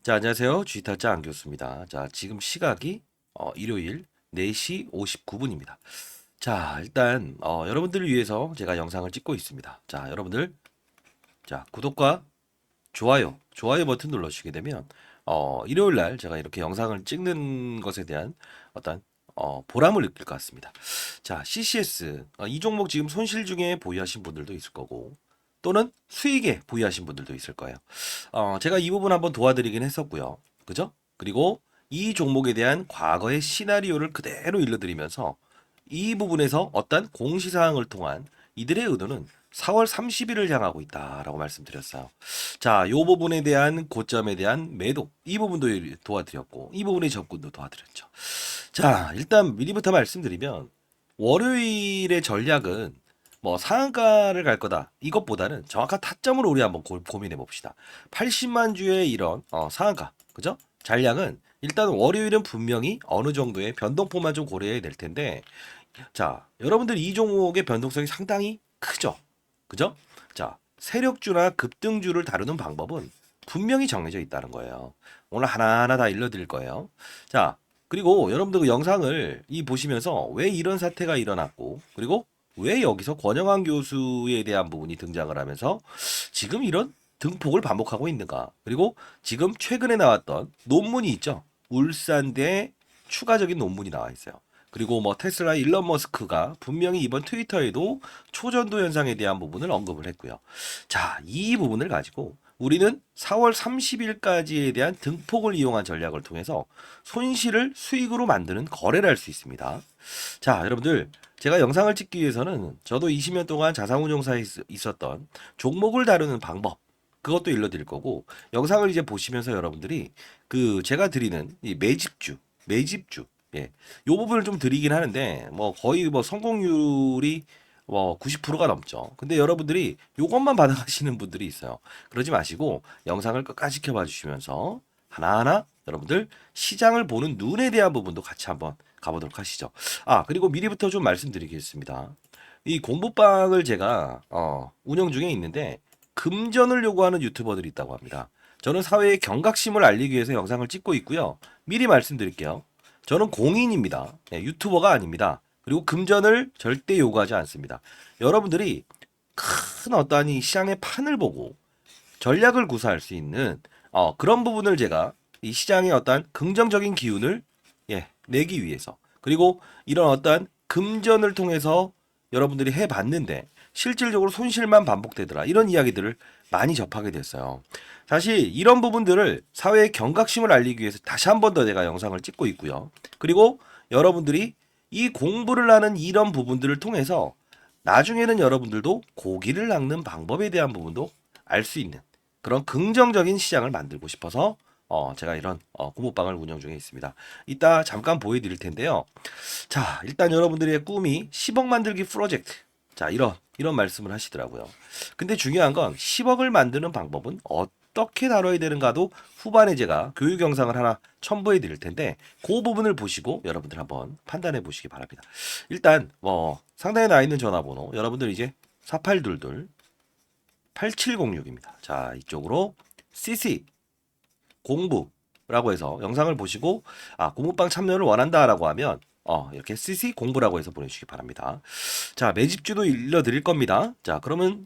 자, 안녕하세요. 주식타짜 안교수입니다. 자, 지금 시각이 일요일 4시 59분입니다. 자, 일단 여러분들을 위해서 제가 영상을 찍고 있습니다. 자, 여러분들, 자, 구독과 좋아요 버튼 눌러주시게 되면 일요일 날 제가 이렇게 영상을 찍는 것에 대한 어떤 보람을 느낄 것 같습니다. 자, CCS 이 종목 지금 손실 중에 보유하신 분들도 있을 거고 또는 수익에 보유하신 분들도 있을 거예요. 제가 이 부분 한번 도와드리긴 했었고요. 그죠? 그리고 이 종목에 대한 과거의 시나리오를 그대로 일러드리면서 이 부분에서 어떤 공시사항을 통한 이들의 의도는 4월 30일을 향하고 있다라고 말씀드렸어요. 자, 요 부분에 대한 고점에 대한 매도, 이 부분도 도와드렸고, 이 부분의 접근도 도와드렸죠. 자, 일단 미리부터 말씀드리면, 월요일의 전략은 뭐 상한가를 갈 거다. 이것보다는 정확한 타점을 우리 한번 고민해 봅시다. 80만 주의 이런 상한가, 그죠? 잔량은 일단 월요일은 분명히 어느 정도의 변동폭만 좀 고려해야 될 텐데, 자, 여러분들 이 종목의 변동성이 상당히 크죠? 그죠? 자, 세력주나 급등주를 다루는 방법은 분명히 정해져 있다는 거예요. 오늘 하나하나 다 일러드릴 거예요. 자, 그리고 여러분들 그 영상을 보시면서 왜 이런 사태가 일어났고, 그리고 왜 여기서 권영환 교수에 대한 부분이 등장을 하면서 지금 이런 등폭을 반복하고 있는가? 그리고 지금 최근에 나왔던 논문이 있죠. 울산대 추가적인 논문이 나와 있어요. 그리고 뭐 테슬라 일론 머스크가 분명히 이번 트위터에도 초전도 현상에 대한 부분을 언급을 했고요. 자, 이 부분을 가지고 우리는 4월 30일까지에 대한 등폭을 이용한 전략을 통해서 손실을 수익으로 만드는 거래를 할 수 있습니다. 자, 여러분들 제가 영상을 찍기 위해서는 저도 20년 동안 자산운용사에 있었던 종목을 다루는 방법 그것도 일러드릴 거고 영상을 이제 보시면서 여러분들이 그 제가 드리는 이 매집주 예, 요 부분을 좀 드리긴 하는데 뭐 거의 뭐 성공률이 뭐 90%가 넘죠. 근데 여러분들이 요것만 받아가시는 분들이 있어요. 그러지 마시고 영상을 끝까지 지켜봐 주시면서 하나하나 여러분들 시장을 보는 눈에 대한 부분도 같이 한번 가보도록 하시죠. 아, 그리고 미리부터 좀 말씀드리겠습니다. 이 공부방을 제가 운영 중에 있는데 금전을 요구하는 유튜버들이 있다고 합니다. 저는 사회의 경각심을 알리기 위해서 영상을 찍고 있고요. 미리 말씀드릴게요. 저는 공인입니다. 네, 유튜버가 아닙니다. 그리고 금전을 절대 요구하지 않습니다. 여러분들이 큰 어떠한 이 시장의 판을 보고 전략을 구사할 수 있는 그런 부분을 제가 이 시장의 어떠한 긍정적인 기운을 내기 위해서 그리고 이런 어떠한 금전을 통해서 여러분들이 해봤는데 실질적으로 손실만 반복되더라 이런 이야기들을 많이 접하게 됐어요. 사실 이런 부분들을 사회의 경각심을 알리기 위해서 다시 한 번 더 내가 영상을 찍고 있고요. 그리고 여러분들이 이 공부를 하는 이런 부분들을 통해서 나중에는 여러분들도 고기를 낚는 방법에 대한 부분도 알 수 있는 그런 긍정적인 시장을 만들고 싶어서 제가 이런 공부방을 운영 중에 있습니다. 이따 잠깐 보여드릴 텐데요. 자, 일단 여러분들의 꿈이 10억 만들기 프로젝트. 자, 이런 말씀을 하시더라고요. 근데 중요한 건 10억을 만드는 방법은 어떻게 다뤄야 되는가도 후반에 제가 교육 영상을 하나 첨부해 드릴 텐데 그 부분을 보시고 여러분들 한번 판단해 보시기 바랍니다. 일단 상단에 나와 있는 전화번호 여러분들 이제 4822 8706입니다. 자, 이쪽으로 CC 공부라고 해서 영상을 보시고 공부방 참여를 원한다라고 하면 이렇게 CC 공부라고 해서 보내주시기 바랍니다. 자, 매집주도 일러드릴 겁니다. 자, 그러면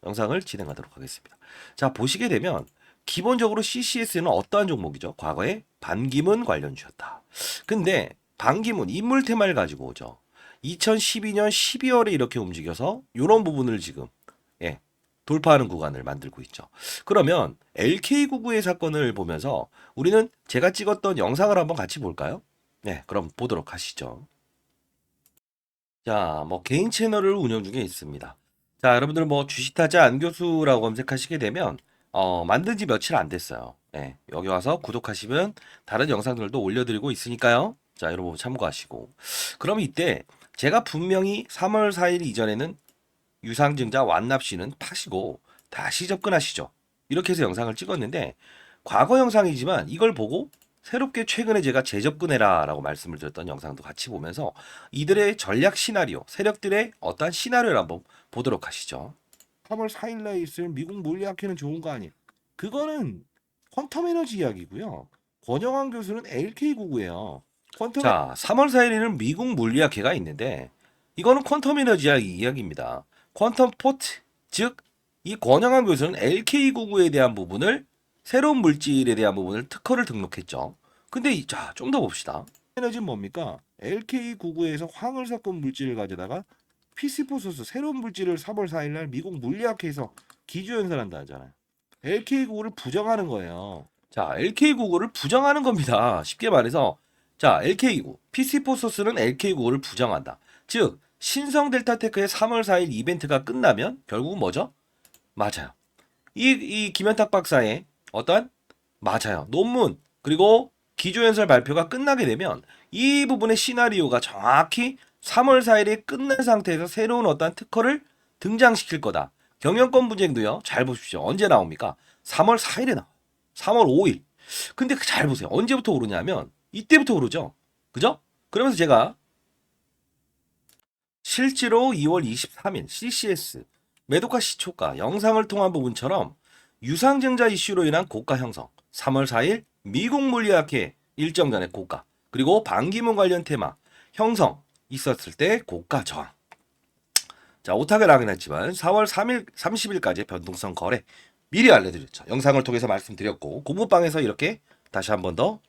영상을 진행하도록 하겠습니다. 자, 보시게 되면 기본적으로 CCS는 어떠한 종목이죠? 과거에 반기문 관련주였다. 근데 반기문 인물 테마를 가지고 오죠. 2012년 12월에 이렇게 움직여서 이런 부분을 지금 예, 돌파하는 구간을 만들고 있죠. 그러면 LK99의 사건을 보면서 우리는 제가 찍었던 영상을 한번 같이 볼까요? 네, 그럼 보도록 하시죠. 자, 뭐 개인 채널을 운영 중에 있습니다. 자, 여러분들 뭐 주식타자 안교수라고 검색하시게 되면 만든 지 며칠 안 됐어요. 네, 여기 와서 구독하시면 다른 영상들도 올려드리고 있으니까요. 자, 이런 부분 참고하시고. 그럼 이때 제가 분명히 3월 4일 이전에는 유상증자 완납시는 파시고 다시 접근하시죠. 이렇게 해서 영상을 찍었는데 과거 영상이지만 이걸 보고 새롭게 최근에 제가 재접근해라 라고 말씀을 드렸던 영상도 같이 보면서 이들의 전략 시나리오, 세력들의 어떠한 시나리오를 한번 보도록 하시죠. 3월 4일날 있을 미국 물리학회는 좋은 거 아니에요. 그거는 퀀텀 에너지 이야기고요. 권영환 교수는 LK99예요. 퀀텀 자, 3월 4일에는 미국 물리학회가 있는데 이거는 퀀텀 에너지 이야기입니다. 퀀텀 포트, 즉 이 권영환 교수는 LK99에 대한 부분을 새로운 물질에 대한 부분을 특허를 등록했죠. 근데 자, 좀 더 봅시다. 에너지는 뭡니까? LK99에서 황을 섞은 물질을 가져다가 피시포소스 새로운 물질을 3월 4일 날 미국 물리학회에서 기주 연설한다 하잖아요. LK99를 부정하는 거예요. 자, LK99를 부정하는 겁니다. 쉽게 말해서 자, LK99, PC4소스는 LK99를 부정한다. 즉, 신성 델타테크의 3월 4일 이벤트가 끝나면 결국은 뭐죠? 맞아요. 이 김현탁 박사의 어떤 맞아요. 논문 그리고 기조연설 발표가 끝나게 되면 이 부분의 시나리오가 정확히 3월 4일에 끝난 상태에서 새로운 어떤 특허를 등장시킬 거다. 경영권 분쟁도요. 잘 보십시오. 언제 나옵니까? 3월 4일에 나와요. 3월 5일. 근데 잘 보세요. 언제부터 오르냐면 이때부터 오르죠. 그죠? 그러면서 제가 실제로 2월 23일 CCS 매도가 시초가 영상을 통한 부분처럼 유상증자 이슈로 인한 고가 형성 3월 4일 미국 물리학회 일정간의 고가 그리고 반기문 관련 테마 형성 있었을 때 고가 저항 자 오타가 나긴 했지만 4월 3일 30일까지 변동성 거래 미리 알려드렸죠. 영상을 통해서 말씀드렸고 고무방에서 이렇게 다시 한 번 더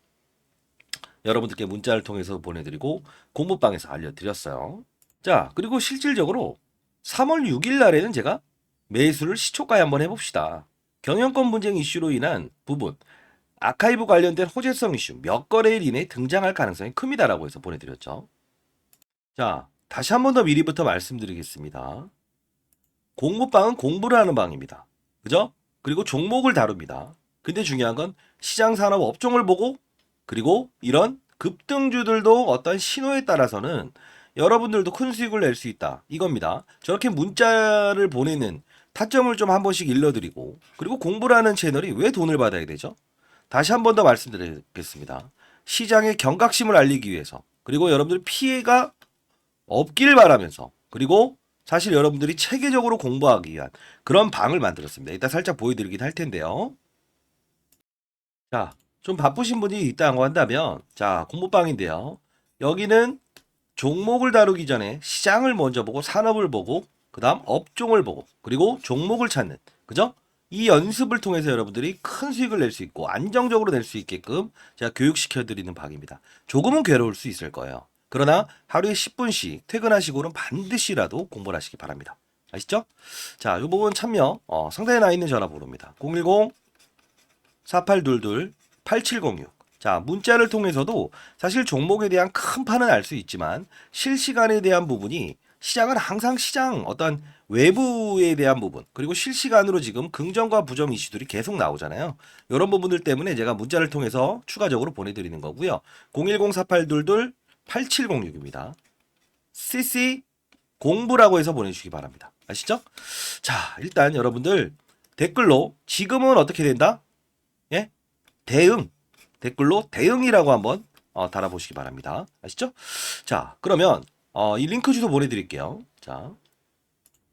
여러분들께 문자를 통해서 보내드리고 고무방에서 알려드렸어요. 자, 그리고 실질적으로 3월 6일 날에는 제가 매수를 시초가에 한번 해봅시다. 경영권 분쟁 이슈로 인한 부분, 아카이브 관련된 호재성 이슈 몇 거래일 이내에 등장할 가능성이 큽니다라고 해서 보내드렸죠. 자, 다시 한 번 더 미리부터 말씀드리겠습니다. 공부방은 공부를 하는 방입니다. 그죠? 그리고 종목을 다룹니다. 근데 중요한 건 시장 산업 업종을 보고 그리고 이런 급등주들도 어떤 신호에 따라서는 여러분들도 큰 수익을 낼 수 있다. 이겁니다. 저렇게 문자를 보내는 타점을 좀 한 번씩 일러드리고 그리고 공부라는 채널이 왜 돈을 받아야 되죠? 다시 한 번 더 말씀드리겠습니다. 시장의 경각심을 알리기 위해서 그리고 여러분들 피해가 없길 바라면서 그리고 사실 여러분들이 체계적으로 공부하기 위한 그런 방을 만들었습니다. 이따 살짝 보여드리긴 할 텐데요. 자, 좀 바쁘신 분이 있다고 한다면 자, 공부방인데요. 여기는 종목을 다루기 전에 시장을 먼저 보고 산업을 보고 그다음 업종을 보고 그리고 종목을 찾는 그죠? 이 연습을 통해서 여러분들이 큰 수익을 낼 수 있고 안정적으로 낼 수 있게끔 제가 교육시켜 드리는 방입니다. 조금은 괴로울 수 있을 거예요. 그러나 하루에 10분씩 퇴근하시고는 반드시라도 공부를 하시기 바랍니다. 아시죠? 자, 이 부분 참여 상단에 나 있는 전화번호입니다. 010-4822-8706 자, 문자를 통해서도 사실 종목에 대한 큰 판은 알 수 있지만 실시간에 대한 부분이 시장은 항상 시장 어떤 외부에 대한 부분 그리고 실시간으로 지금 긍정과 부정 이슈들이 계속 나오잖아요. 이런 부분들 때문에 제가 문자를 통해서 추가적으로 보내드리는 거고요. 010-4822-8706입니다. CC 공부라고 해서 보내주시기 바랍니다. 아시죠? 자, 일단 여러분들 댓글로 지금은 어떻게 된다? 예? 대응 댓글로 대응이라고 한번 달아보시기 바랍니다. 아시죠? 자, 그러면 이 링크 주소 보내드릴게요.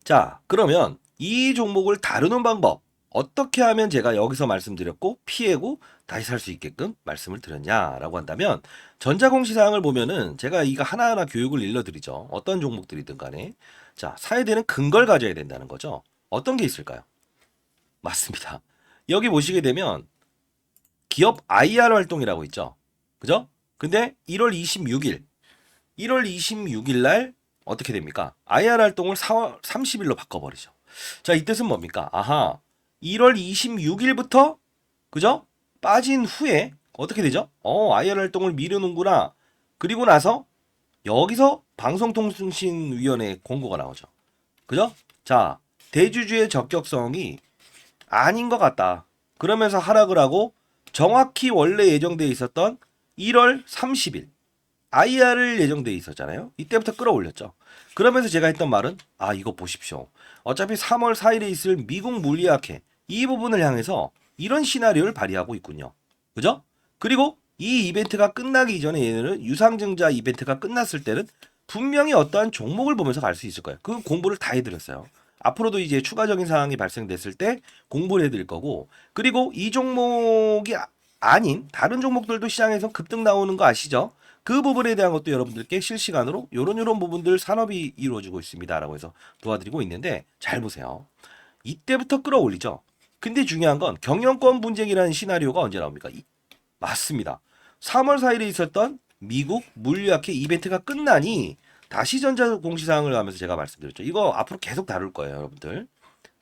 자, 그러면 이 종목을 다루는 방법 어떻게 하면 제가 여기서 말씀드렸고 피해고 다시 살 수 있게끔 말씀을 드렸냐라고 한다면 전자공시사항을 보면은 제가 이거 하나하나 교육을 일러드리죠. 어떤 종목들이든 간에 자, 사야 되는 근거를 가져야 된다는 거죠. 어떤 게 있을까요? 맞습니다. 여기 보시게 되면 기업 IR 활동이라고 있죠. 그죠? 근데 1월 26일 날 어떻게 됩니까? IR 활동을 4월 30일로 바꿔버리죠. 자, 이 뜻은 뭡니까? 아하, 1월 26일부터 그죠? 빠진 후에 어떻게 되죠? IR 활동을 미루는구나. 그리고 나서 여기서 방송통신위원회 공고가 나오죠. 그죠? 자, 대주주의 적격성이 아닌 것 같다. 그러면서 하락을 하고 정확히 원래 예정돼 있었던 1월 30일 IR을 예정돼 있었잖아요. 이때부터 끌어올렸죠. 그러면서 제가 했던 말은 이거 보십시오. 어차피 3월 4일에 있을 미국 물리학회 이 부분을 향해서 이런 시나리오를 발휘하고 있군요. 그죠? 그리고 이 이벤트가 끝나기 전에 얘네는 유상증자 이벤트가 끝났을 때는 분명히 어떠한 종목을 보면서 갈 수 있을 거예요. 그 공부를 다 해드렸어요. 앞으로도 이제 추가적인 사항이 발생됐을 때 공부를 해드릴 거고, 그리고 이 종목이 아닌 다른 종목들도 시장에서 급등 나오는 거 아시죠? 그 부분에 대한 것도 여러분들께 실시간으로 요런 부분들 산업이 이루어지고 있습니다라고 해서 도와드리고 있는데, 잘 보세요. 이때부터 끌어올리죠. 근데 중요한 건 경영권 분쟁이라는 시나리오가 언제 나옵니까? 맞습니다. 3월 4일에 있었던 미국 물류학회 이벤트가 끝나니 다시 전자 공시사항을 하면서 제가 말씀드렸죠. 이거 앞으로 계속 다룰 거예요, 여러분들.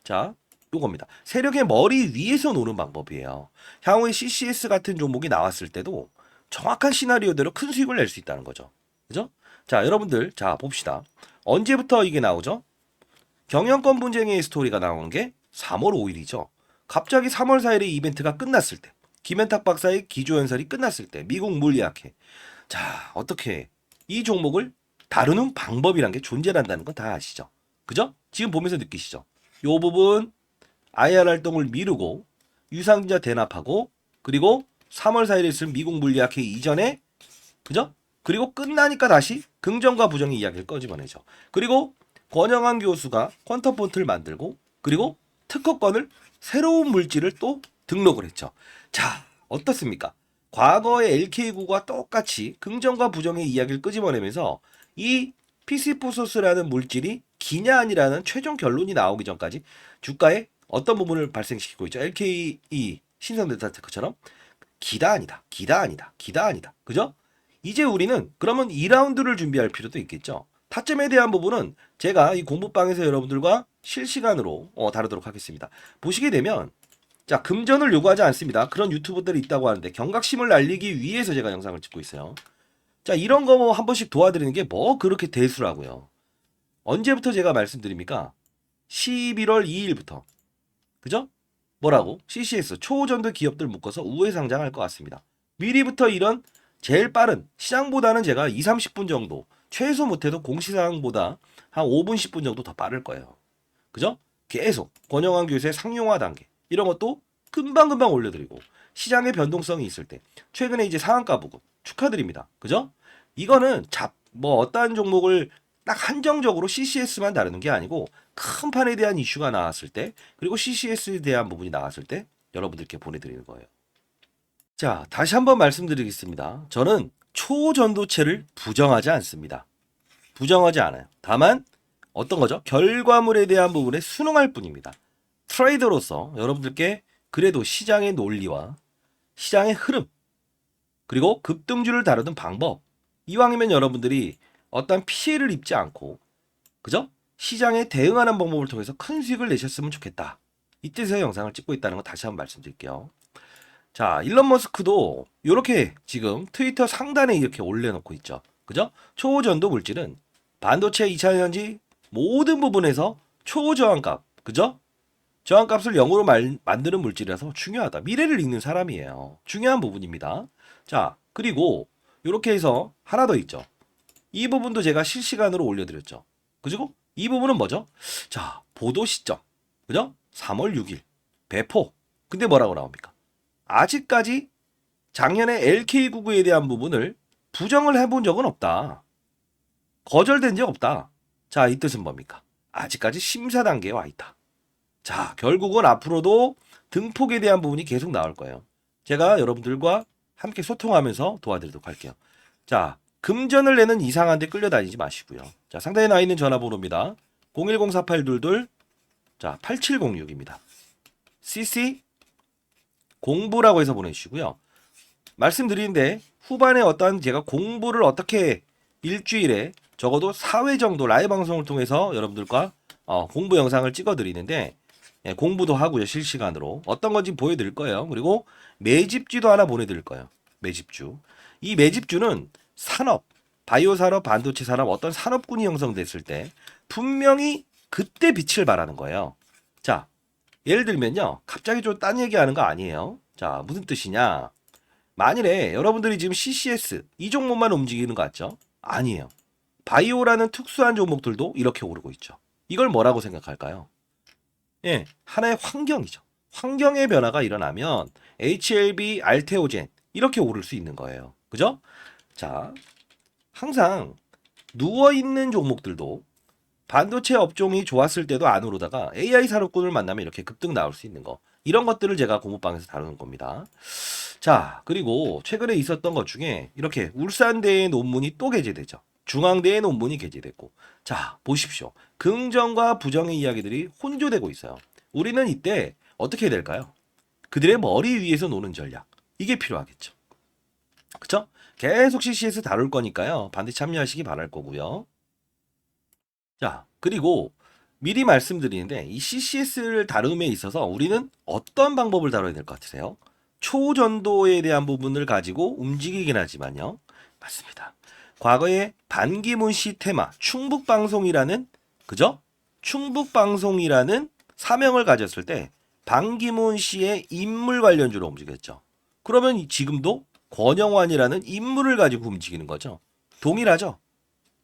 자, 요겁니다. 세력의 머리 위에서 노는 방법이에요. 향후에 CCS 같은 종목이 나왔을 때도 정확한 시나리오대로 큰 수익을 낼 수 있다는 거죠. 그죠? 자, 여러분들, 자, 봅시다. 언제부터 이게 나오죠? 경영권 분쟁의 스토리가 나오는 게 3월 5일이죠. 갑자기 3월 4일에 이벤트가 끝났을 때, 김현탁 박사의 기조연설이 끝났을 때, 미국 물리학회. 자, 어떻게 이 종목을 다루는 방법이란 게 존재한다는 건 다 아시죠? 그죠? 지금 보면서 느끼시죠? 요 부분 IR 활동을 미루고 유상증자 대납하고, 그리고 3월 4일에 있을 미국 물리학회 이전에, 그죠? 그리고 끝나니까 다시 긍정과 부정의 이야기를 꺼집어내죠. 그리고 권영환 교수가 퀀텀 폰트를 만들고, 그리고 특허권을 새로운 물질을 또 등록을 했죠. 자, 어떻습니까? 과거의 LK구가 똑같이 긍정과 부정의 이야기를 끄집어내면서 이 피시포소스라는 물질이 기냐 아니라는 최종 결론이 나오기 전까지 주가에 어떤 부분을 발생시키고 있죠. LKE 신성데이터테크처럼 기다 아니다, 기다 아니다, 기다 아니다. 그죠? 이제 우리는 그러면 2라운드를 준비할 필요도 있겠죠. 타점에 대한 부분은 제가 이 공부방에서 여러분들과 실시간으로 다루도록 하겠습니다. 보시게 되면, 자, 금전을 요구하지 않습니다. 그런 유튜버들이 있다고 하는데 경각심을 날리기 위해서 제가 영상을 찍고 있어요. 자, 이런 거 한 번씩 도와드리는 게 뭐 그렇게 대수라고요. 언제부터 제가 말씀드립니까? 11월 2일부터. 그죠? 뭐라고? CCS 초전도 기업들 묶어서 우회 상장할 것 같습니다. 미리부터 이런 제일 빠른 시장보다는 제가 2, 30분 정도, 최소 못해도 공시사항보다 한 5분, 10분 정도 더 빠를 거예요. 그죠? 계속 권영환 교수의 상용화 단계 이런 것도 금방금방 올려드리고, 시장의 변동성이 있을 때 최근에 이제 상한가 부분 축하드립니다. 그죠? 이거는 어떠한 종목을 딱 한정적으로 CCS만 다루는 게 아니고 큰 판에 대한 이슈가 나왔을 때, 그리고 CCS에 대한 부분이 나왔을 때 여러분들께 보내드리는 거예요. 자, 다시 한번 말씀드리겠습니다. 저는 초전도체를 부정하지 않습니다. 부정하지 않아요. 다만 어떤 거죠? 결과물에 대한 부분에 순응할 뿐입니다. 트레이더로서 여러분들께 그래도 시장의 논리와 시장의 흐름, 그리고 급등주를 다루는 방법, 이왕이면 여러분들이 어떤 피해를 입지 않고, 그죠? 시장에 대응하는 방법을 통해서 큰 수익을 내셨으면 좋겠다. 이 뜻에서 영상을 찍고 있다는 거 다시 한번 말씀드릴게요. 자, 일론 머스크도 이렇게 지금 트위터 상단에 이렇게 올려놓고 있죠. 그죠? 초전도 물질은 반도체 2차 에너지 모든 부분에서 초저항값, 그죠? 저항값을 0으로 만드는 물질이라서 중요하다. 미래를 읽는 사람이에요. 중요한 부분입니다. 자, 그리고 이렇게 해서 하나 더 있죠. 이 부분도 제가 실시간으로 올려드렸죠. 그리고 이 부분은 뭐죠? 자, 보도 시점. 그죠? 3월 6일. 배포. 근데 뭐라고 나옵니까? 아직까지 작년에 LK99에 대한 부분을 부정을 해본 적은 없다. 거절된 적 없다. 자, 이 뜻은 뭡니까? 아직까지 심사 단계에 와 있다. 자, 결국은 앞으로도 등폭에 대한 부분이 계속 나올 거예요. 제가 여러분들과 함께 소통하면서 도와드리도록 할게요. 자, 금전을 내는 이상한 데 끌려다니지 마시고요. 자, 상단에 나와 있는 전화번호입니다. 010-4822 자, 8706입니다. CC 공부라고 해서 보내주시고요. 말씀드리는데 후반에 어떤 제가 공부를 어떻게 일주일에 적어도 4회 정도 라이브 방송을 통해서 여러분들과 공부 영상을 찍어드리는데, 공부도 하고요. 실시간으로 어떤 건지 보여드릴 거예요. 그리고 매집주도 하나 보내드릴 거예요. 매집주. 이 매집주는 산업, 바이오 산업, 반도체 산업 어떤 산업군이 형성됐을 때 분명히 그때 빛을 발하는 거예요. 자, 예를 들면요. 갑자기 좀 딴 얘기하는 거 아니에요. 자, 무슨 뜻이냐? 만일에 여러분들이 지금 CCS 이 종목만 움직이는 거 같죠? 아니에요. 바이오라는 특수한 종목들도 이렇게 오르고 있죠. 이걸 뭐라고 생각할까요? 예, 하나의 환경이죠. 환경의 변화가 일어나면 HLB, 알테오젠 이렇게 오를 수 있는 거예요. 그죠? 자, 항상 누워있는 종목들도 반도체 업종이 좋았을 때도 안 오르다가 AI 산업군을 만나면 이렇게 급등 나올 수 있는 거. 이런 것들을 제가 공부방에서 다루는 겁니다. 자, 그리고 최근에 있었던 것 중에 이렇게 울산대의 논문이 또 게재되죠. 중앙대의 논문이 게재됐고. 자, 보십시오. 긍정과 부정의 이야기들이 혼조되고 있어요. 우리는 이때 어떻게 해야 될까요? 그들의 머리 위에서 노는 전략. 이게 필요하겠죠. 그쵸? 계속 CCS 다룰 거니까요. 반드시 참여하시기 바랄 거고요. 자, 그리고 미리 말씀드리는데 이 CCS를 다룸에 있어서 우리는 어떤 방법을 다뤄야 될 것 같으세요? 초전도에 대한 부분을 가지고 움직이긴 하지만요. 맞습니다. 과거에 반기문 씨 테마 충북방송이라는 그죠? 충북방송이라는 사명을 가졌을 때 반기문 씨의 인물 관련주로 움직였죠. 그러면 지금도 권영환이라는 인물을 가지고 움직이는 거죠. 동일하죠?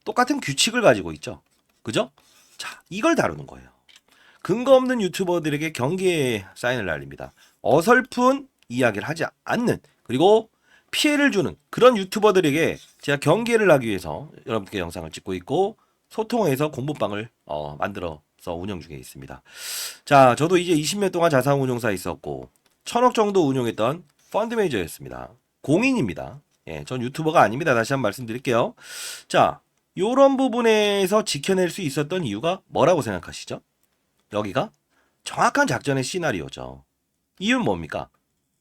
똑같은 규칙을 가지고 있죠. 그죠? 자, 이걸 다루는 거예요. 근거 없는 유튜버들에게 경계의 사인을 날립니다. 어설픈 이야기를 하지 않는 그리고 피해를 주는 그런 유튜버들에게 제가 경계를 하기 위해서 여러분께 영상을 찍고 있고 소통해서 공부방을 만들어서 운영 중에 있습니다. 자, 저도 이제 20년 동안 자산운용사에 있었고 1000억 정도 운용했던 펀드 매니저였습니다. 공인입니다. 예, 전 유튜버가 아닙니다. 다시 한번 말씀드릴게요. 자, 요런 부분에서 지켜낼 수 있었던 이유가 뭐라고 생각하시죠? 여기가 정확한 작전의 시나리오죠. 이유는 뭡니까?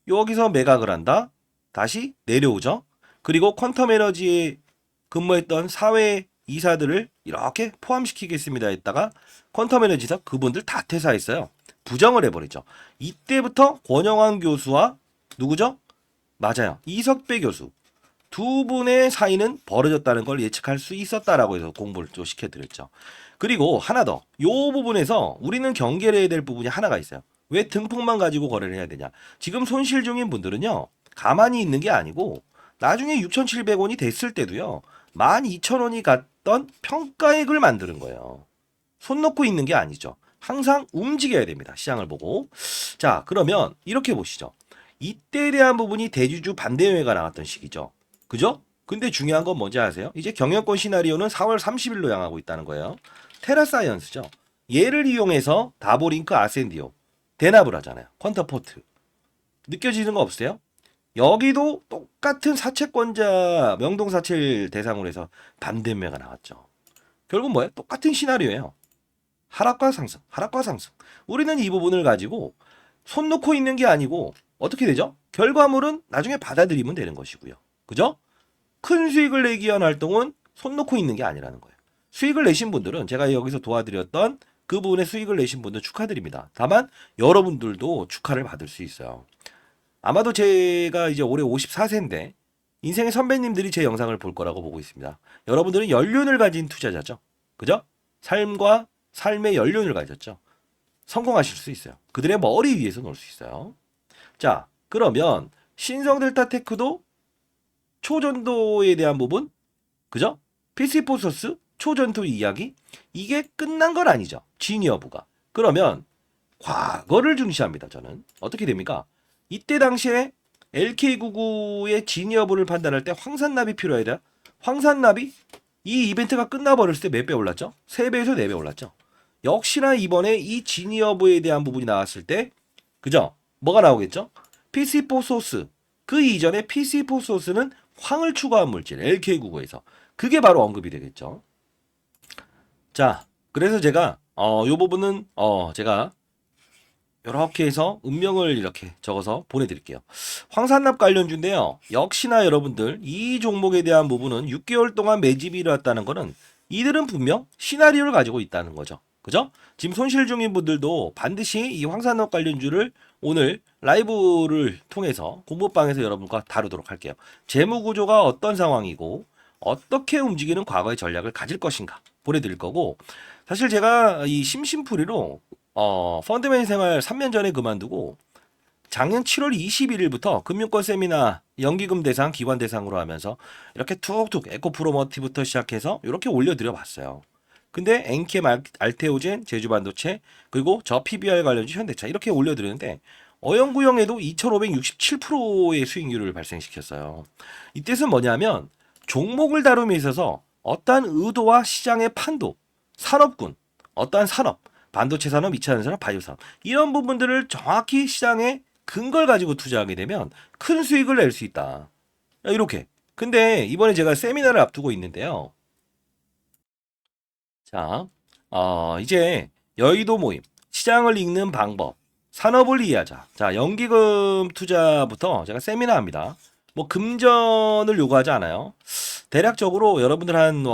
여기서 매각을 한다. 다시 내려오죠. 그리고 퀀텀 에너지에 근무했던 사회 이사들을 이렇게 포함시키겠습니다 했다가 퀀텀 에너지사 그분들 다 퇴사했어요. 부정을 해버리죠. 이때부터 권영환 교수와 누구죠? 맞아요. 이석배 교수. 두 분의 사이는 벌어졌다는 걸 예측할 수 있었다라고 해서 공부를 좀 시켜드렸죠. 그리고 하나 더. 요 부분에서 우리는 경계를 해야 될 부분이 하나가 있어요. 왜 등폭만 가지고 거래를 해야 되냐. 지금 손실 중인 분들은요. 가만히 있는 게 아니고 나중에 6,700원이 됐을 때도요. 12,000원이 갔던 평가액을 만드는 거예요. 손 놓고 있는 게 아니죠. 항상 움직여야 됩니다. 시장을 보고. 자, 그러면 이렇게 보시죠. 이때에 대한 부분이 대주주 반대매가 나왔던 시기죠. 그죠? 근데 중요한 건 뭔지 아세요? 이제 경영권 시나리오는 4월 30일로 향하고 있다는 거예요. 테라사이언스죠. 얘를 이용해서 다보링크 아센디오 대납을 하잖아요. 퀀터포트. 느껴지는 거 없어요? 여기도 똑같은 사채권자 명동사채를 대상으로 해서 반대매가 나왔죠. 결국 뭐예요? 똑같은 시나리오예요. 하락과 상승, 하락과 상승. 우리는 이 부분을 가지고 손 놓고 있는 게 아니고 어떻게 되죠? 결과물은 나중에 받아들이면 되는 것이고요. 그죠? 큰 수익을 내기 위한 활동은 손 놓고 있는 게 아니라는 거예요. 수익을 내신 분들은 제가 여기서 도와드렸던 그 부분에 수익을 내신 분들 축하드립니다. 다만 여러분들도 축하를 받을 수 있어요. 아마도 제가 이제 올해 54세인데 인생의 선배님들이 제 영상을 볼 거라고 보고 있습니다. 여러분들은 연륜을 가진 투자자죠. 그죠? 삶과 삶의 연륜을 가졌죠. 성공하실 수 있어요. 그들의 머리 위에서 놀 수 있어요. 자, 그러면 신성델타테크도 초전도에 대한 부분, 그죠? PC포서스 초전도 이야기 이게 끝난 건 아니죠. 진위 여부가. 그러면 과거를 중시합니다. 저는 어떻게 됩니까? 이때 당시에 LK99의 진위 여부를 판단할 때 황산납이 필요해야 황산납이 이 이벤트가 끝나버렸을 때 몇 배 올랐죠? 3배에서 4배 올랐죠. 역시나 이번에 이 진위 여부에 대한 부분이 나왔을 때 그죠? 뭐가 나오겠죠? PC4소스 그 이전에 PC4소스는 황을 추가한 물질 LK99에서 그게 바로 언급이 되겠죠. 자, 그래서 제가 요 부분은 제가 이렇게 해서 운명을 이렇게 적어서 보내드릴게요. 황산납 관련주인데요. 역시나 여러분들 이 종목에 대한 부분은 6개월 동안 매집이 일어났다는 거는 이들은 분명 시나리오를 가지고 있다는 거죠. 그죠? 지금 손실 중인 분들도 반드시 이 황산납 관련주를 오늘 라이브를 통해서 공부방에서 여러분과 다루도록 할게요. 재무 구조가 어떤 상황이고 어떻게 움직이는 과거의 전략을 가질 것인가 보내드릴 거고 사실 제가 이 심심풀이로 펀드맨 생활 3년 전에 그만두고 작년 7월 21일부터 금융권 세미나 연기금 대상, 기관 대상으로 하면서 이렇게 툭툭 에코프로머티부터 시작해서 이렇게 올려드려 봤어요. 근데 엔캠, 알테오젠, 제주반도체 그리고 저 PBR 관련주 현대차 이렇게 올려드리는데 어영구영에도 2567%의 수익률을 발생시켰어요. 이 뜻은 뭐냐면 종목을 다룸에 있어서 어떠한 의도와 시장의 판도 산업군, 어떠한 산업, 반도체 산업, 2차 산업, 바이오 산업 이런 부분들을 정확히 시장에 근거를 가지고 투자하게 되면 큰 수익을 낼 수 있다. 이렇게. 근데 이번에 제가 세미나를 앞두고 있는데요. 자, 이제 여의도 모임, 시장을 읽는 방법, 산업을 이해하자. 자, 연기금 투자부터 제가 세미나 합니다. 뭐 금전을 요구하지 않아요. 대략적으로 여러분들 한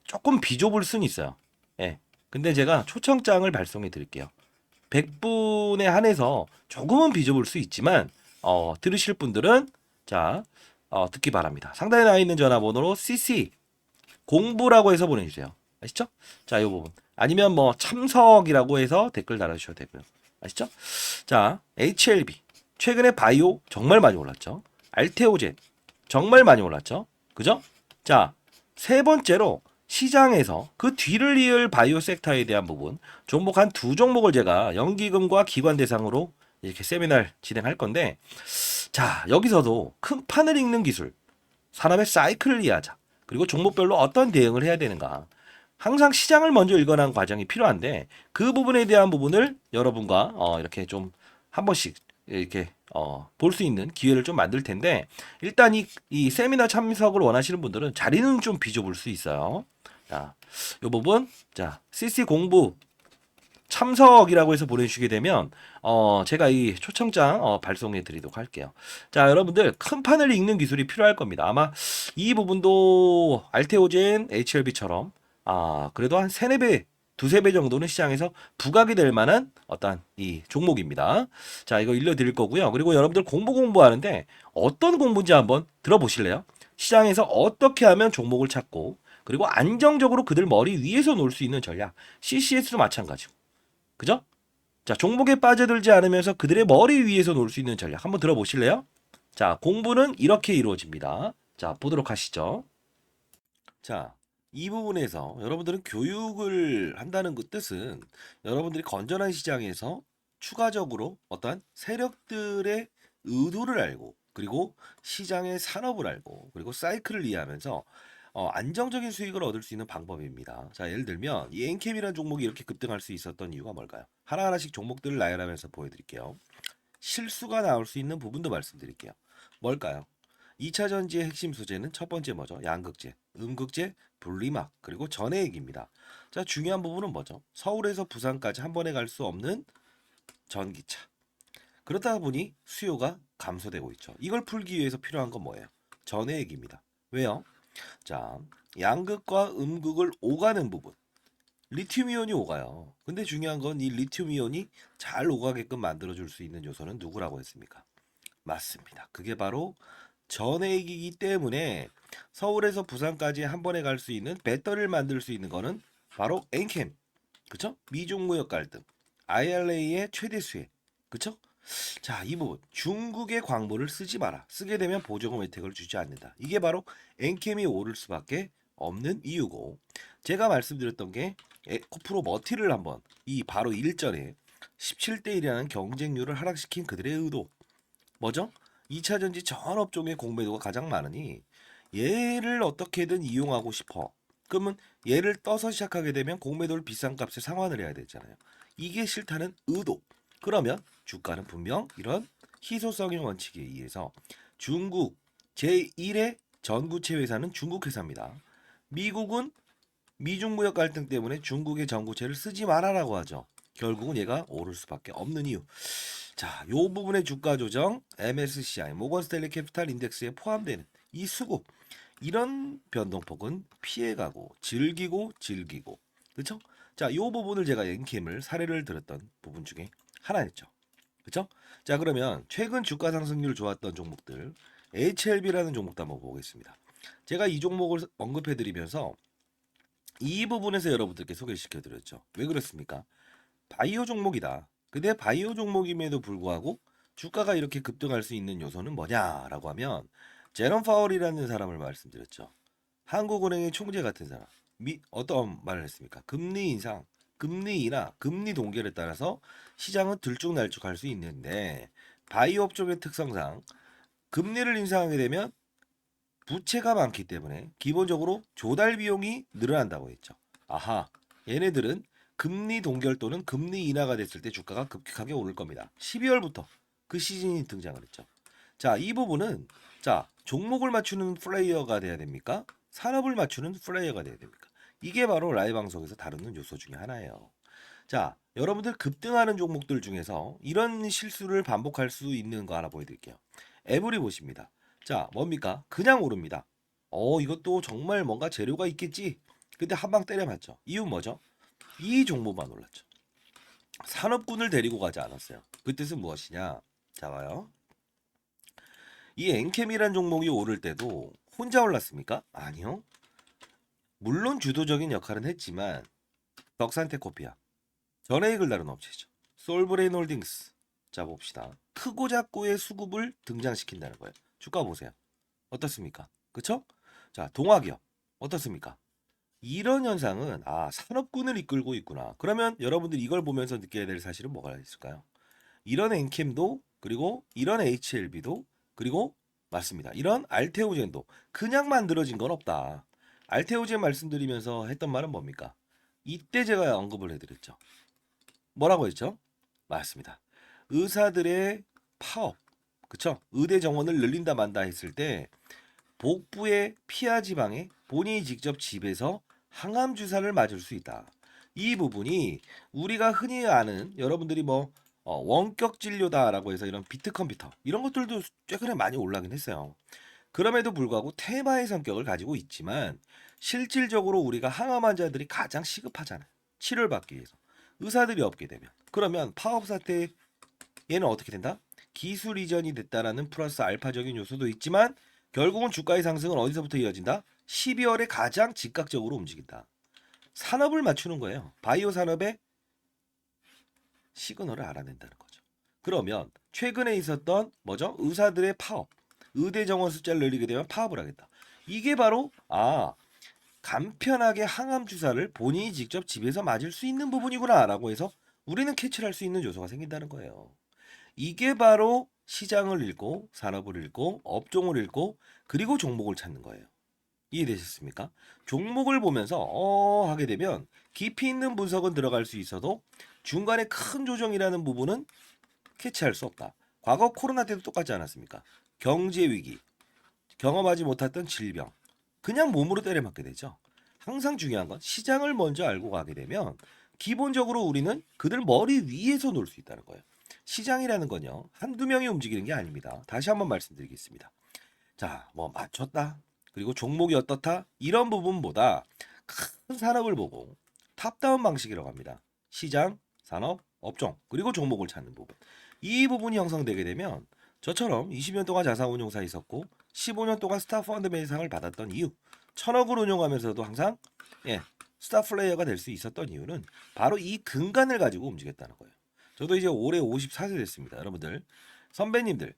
조금 비좁을 수는 있어요. 예. 근데 제가 초청장을 발송해 드릴게요. 100분에 한해서 조금은 비좁을 수 있지만 들으실 분들은 자, 듣기 바랍니다. 상단에 나와 있는 전화번호로 CC 공부라고 해서 보내주세요. 아시죠? 자, 이 부분. 아니면 뭐 참석이라고 해서 댓글 달아주셔도 되고요. 아시죠? 자, HLB. 최근에 바이오 정말 많이 올랐죠. 알테오젠 정말 많이 올랐죠. 그죠? 자, 세 번째로 시장에서 그 뒤를 이을 바이오 섹터에 대한 부분 종목 한 두 종목을 제가 연기금과 기관 대상으로 이렇게 세미나를 진행할 건데 자, 여기서도 큰 판을 읽는 기술, 산업의 사이클을 이해하자. 그리고 종목별로 어떤 대응을 해야 되는가. 항상 시장을 먼저 읽어나가는 과정이 필요한데 그 부분에 대한 부분을 여러분과 이렇게 좀 한 번씩 이렇게 볼 수 있는 기회를 좀 만들 텐데 일단 이 세미나 참석을 원하시는 분들은 자리는 좀 비좁을 수 있어요. 자, 이 부분 자 CC 공부 참석이라고 해서 보내주시게 되면 제가 이 초청장 발송해 드리도록 할게요. 자, 여러분들 큰 판을 읽는 기술이 필요할 겁니다. 아마 이 부분도 알테오젠, HLB처럼 그래도 한 세네 배 두세 배 정도는 시장에서 부각이 될 만한 어떤 이 종목입니다. 자, 이거 일러드릴 거고요. 그리고 여러분들 공부하는데 어떤 공부인지 한번 들어보실래요? 시장에서 어떻게 하면 종목을 찾고 그리고 안정적으로 그들 머리 위에서 놀 수 있는 전략. CCS도 마찬가지고. 그죠? 자, 종목에 빠져들지 않으면서 그들의 머리 위에서 놀 수 있는 전략 한번 들어보실래요? 자, 공부는 이렇게 이루어집니다. 자, 보도록 하시죠. 자, 이 부분에서 여러분들은 교육을 한다는 그 뜻은 여러분들이 건전한 시장에서 추가적으로 어떠한 세력들의 의도를 알고 그리고 시장의 산업을 알고 그리고 사이클을 이해하면서 안정적인 수익을 얻을 수 있는 방법입니다. 자, 예를 들면 이 엔캠이라는 종목이 이렇게 급등할 수 있었던 이유가 뭘까요? 하나하나씩 종목들을 나열하면서 보여드릴게요. 실수가 나올 수 있는 부분도 말씀드릴게요. 뭘까요? 2차 전지의 핵심 소재는 첫 번째 뭐죠? 양극재, 음극재, 분리막, 그리고 전해액입니다. 자, 중요한 부분은 뭐죠? 서울에서 부산까지 한 번에 갈 수 없는 전기차. 그렇다 보니 수요가 감소되고 있죠. 이걸 풀기 위해서 필요한 건 뭐예요? 전해액입니다. 왜요? 자, 양극과 음극을 오가는 부분. 리튬 이온이 오가요. 근데 중요한 건 이 리튬 이온이 잘 오가게끔 만들어줄 수 있는 요소는 누구라고 했습니까? 맞습니다. 그게 바로 전해액이기 때문에 서울에서 부산까지 한 번에 갈 수 있는 배터리를 만들 수 있는 거는 바로 엔캠. 그쵸? 미중 무역 갈등. IRA의 최대 수혜. 그쵸? 자, 이 부분. 중국의 광물을 쓰지 마라. 쓰게 되면 보조금 혜택을 주지 않는다. 이게 바로 엔캠이 오를 수밖에 없는 이유고. 제가 말씀드렸던 게 에코프로 머티를 한번 이 바로 일전에 17대 1이라는 경쟁률을 하락시킨 그들의 의도. 뭐죠? 2차 전지 전 업종의 공매도가 가장 많으니 얘를 어떻게든 이용하고 싶어. 그러면 얘를 떠서 시작하게 되면 공매도를 비싼 값에 상환을 해야 되잖아요. 이게 싫다는 의도. 그러면 주가는 분명 이런 희소성의 원칙에 의해서 중국 제1의 전구체 회사는 중국 회사입니다. 미국은 미중 무역 갈등 때문에 중국의 전구체를 쓰지 말아라고 하죠. 결국은 얘가 오를 수밖에 없는 이유. 자, 요 부분의 주가 조정 MSCI 모건 스탠리 캐피탈 인덱스에 포함되는 이 수급 이런 변동폭은 피해가고 즐기고 그렇죠? 자, 요 부분을 제가 엔캠을 사례를 들었던 부분 중에 하나였죠. 그렇죠? 자, 그러면 최근 주가 상승률 좋았던 종목들 HLB라는 종목도 한번 보겠습니다. 제가 이 종목을 언급해 드리면서 이 부분에서 여러분들께 소개시켜 드렸죠. 왜 그렇습니까? 바이오 종목이다. 근데 바이오 종목임에도 불구하고 주가가 이렇게 급등할 수 있는 요소는 뭐냐라고 하면 제롬 파월이라는 사람을 말씀드렸죠. 한국은행의 총재 같은 사람. 어떤 말을 했습니까? 금리 인상, 금리 인하, 금리 동결에 따라서 시장은 들쭉날쭉할 수 있는데 바이오 업종의 특성상 금리를 인상하게 되면 부채가 많기 때문에 기본적으로 조달 비용이 늘어난다고 했죠. 아하, 얘네들은 금리 동결 또는 금리 인하가 됐을 때 주가가 급격하게 오를 겁니다. 12월부터 그 시즌이 등장을 했죠. 자, 이 부분은 자, 종목을 맞추는 플레이어가 돼야 됩니까? 산업을 맞추는 플레이어가 돼야 됩니까? 이게 바로 라이브 방송에서 다루는 요소 중에 하나예요. 자, 여러분들 급등하는 종목들 중에서 이런 실수를 반복할 수 있는 거 하나 보여드릴게요. 에브리 보십니다. 자, 뭡니까? 그냥 오릅니다. 이것도 정말 뭔가 재료가 있겠지. 근데 한 방 때려맞죠. 이유 뭐죠? 이 종목만 올랐죠. 산업군을 데리고 가지 않았어요. 그 뜻은 무엇이냐? 자, 봐요. 이 엔캠이란 종목이 오를 때도 혼자 올랐습니까? 아니요. 물론 주도적인 역할은 했지만 덕산테코피아, 전해익을 다룬 업체죠. 솔브레인 홀딩스. 자, 봅시다. 크고 작고의 수급을 등장시킨다는 거예요. 주가 보세요. 어떻습니까? 그쵸? 자, 동화기업 어떻습니까? 이런 현상은 산업군을 이끌고 있구나. 그러면 여러분들 이걸 보면서 느껴야 될 사실은 뭐가 있을까요? 이런 엔캠도 그리고 이런 HLB도 그리고 맞습니다. 이런 알테오젠도 그냥 만들어진 건 없다. 알테오젠 말씀드리면서 했던 말은 뭡니까? 이때 제가 언급을 해드렸죠. 뭐라고 했죠? 맞습니다. 의사들의 파업, 그쵸? 의대 정원을 늘린다 만다 했을 때 복부의 피하 지방에 본인이 직접 집에서 항암 주사를 맞을 수 있다. 이 부분이 우리가 흔히 아는 여러분들이 원격 진료다라고 해서 이런 비트 컴퓨터 이런 것들도 최근에 많이 올라긴 했어요. 그럼에도 불구하고 테마의 성격을 가지고 있지만 실질적으로 우리가 항암 환자들이 가장 시급하잖아요. 치료를 받기 위해서. 의사들이 없게 되면. 그러면 파업 사태에 얘는 어떻게 된다? 기술 이전이 됐다라는 플러스 알파적인 요소도 있지만 결국은 주가의 상승은 어디서부터 이어진다? 12월에 가장 즉각적으로 움직인다. 산업을 맞추는 거예요. 바이오 산업의 시그널을 알아낸다는 거죠. 그러면 최근에 있었던 뭐죠? 의사들의 파업. 의대 정원 숫자를 늘리게 되면 파업을 하겠다. 이게 바로 간편하게 항암 주사를 본인이 직접 집에서 맞을 수 있는 부분이구나라고 해서 우리는 캐치를 할 수 있는 요소가 생긴다는 거예요. 이게 바로 시장을 읽고 산업을 읽고 업종을 읽고 그리고 종목을 찾는 거예요. 이해되셨습니까? 종목을 보면서 하게 되면 깊이 있는 분석은 들어갈 수 있어도 중간에 큰 조정이라는 부분은 캐치할 수 없다. 과거 코로나 때도 똑같지 않았습니까? 경제 위기, 경험하지 못했던 질병, 그냥 몸으로 때려맞게 되죠. 항상 중요한 건 시장을 먼저 알고 가게 되면 기본적으로 우리는 그들 머리 위에서 놀 수 있다는 거예요. 시장이라는 건요. 한두 명이 움직이는 게 아닙니다. 다시 한번 말씀드리겠습니다. 자, 맞췄다. 그리고 종목이 어떻다. 이런 부분보다 큰 산업을 보고 탑다운 방식이라고 합니다. 시장, 산업, 업종, 그리고 종목을 찾는 부분. 이 부분이 형성되게 되면 저처럼 20년 동안 자산운용사 있었고 15년 동안 스타펀드 매상을 받았던 이유, 1000억을 운용하면서도 항상 스타 플레이어가 될 수 있었던 이유는 바로 이 근간을 가지고 움직였다는 거예요. 저도 이제 올해 54세 됐습니다. 여러분들, 선배님들,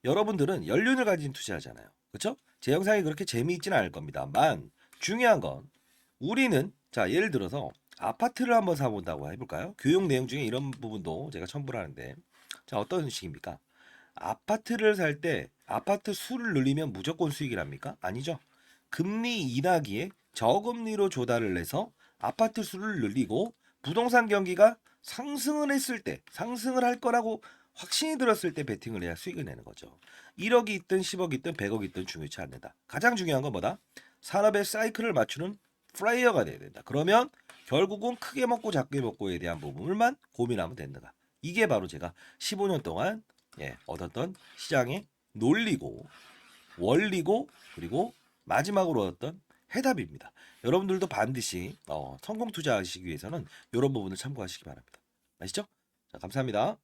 여러분들은 연륜을 가진 투자하잖아요. 그렇죠? 제 영상이 그렇게 재미있지는 않을 겁니다만 중요한 건 우리는 자 예를 들어서 아파트를 한번 사본다고 해볼까요? 교육 내용 중에 이런 부분도 제가 첨부를 하는데 자 어떤 식입니까? 아파트를 살 때 아파트 수를 늘리면 무조건 수익이랍니까? 아니죠. 금리 인하기에 저금리로 조달을 해서 아파트 수를 늘리고 부동산 경기가 상승을 했을 때 상승을 할 거라고 확신이 들었을 때 베팅을 해야 수익을 내는 거죠. 1억이 있든 10억이 있든 100억이 있든 중요치 않는다. 가장 중요한 건 뭐다? 산업의 사이클을 맞추는 플레이어가 돼야 된다. 그러면 결국은 크게 먹고 작게 먹고에 대한 부분을만 고민하면 된다. 이게 바로 제가 15년 동안 얻었던 시장의 논리고 원리고 그리고 마지막으로 얻었던 해답입니다. 여러분들도 반드시 성공 투자하시기 위해서는 이런 부분을 참고하시기 바랍니다. 아시죠? 자, 감사합니다.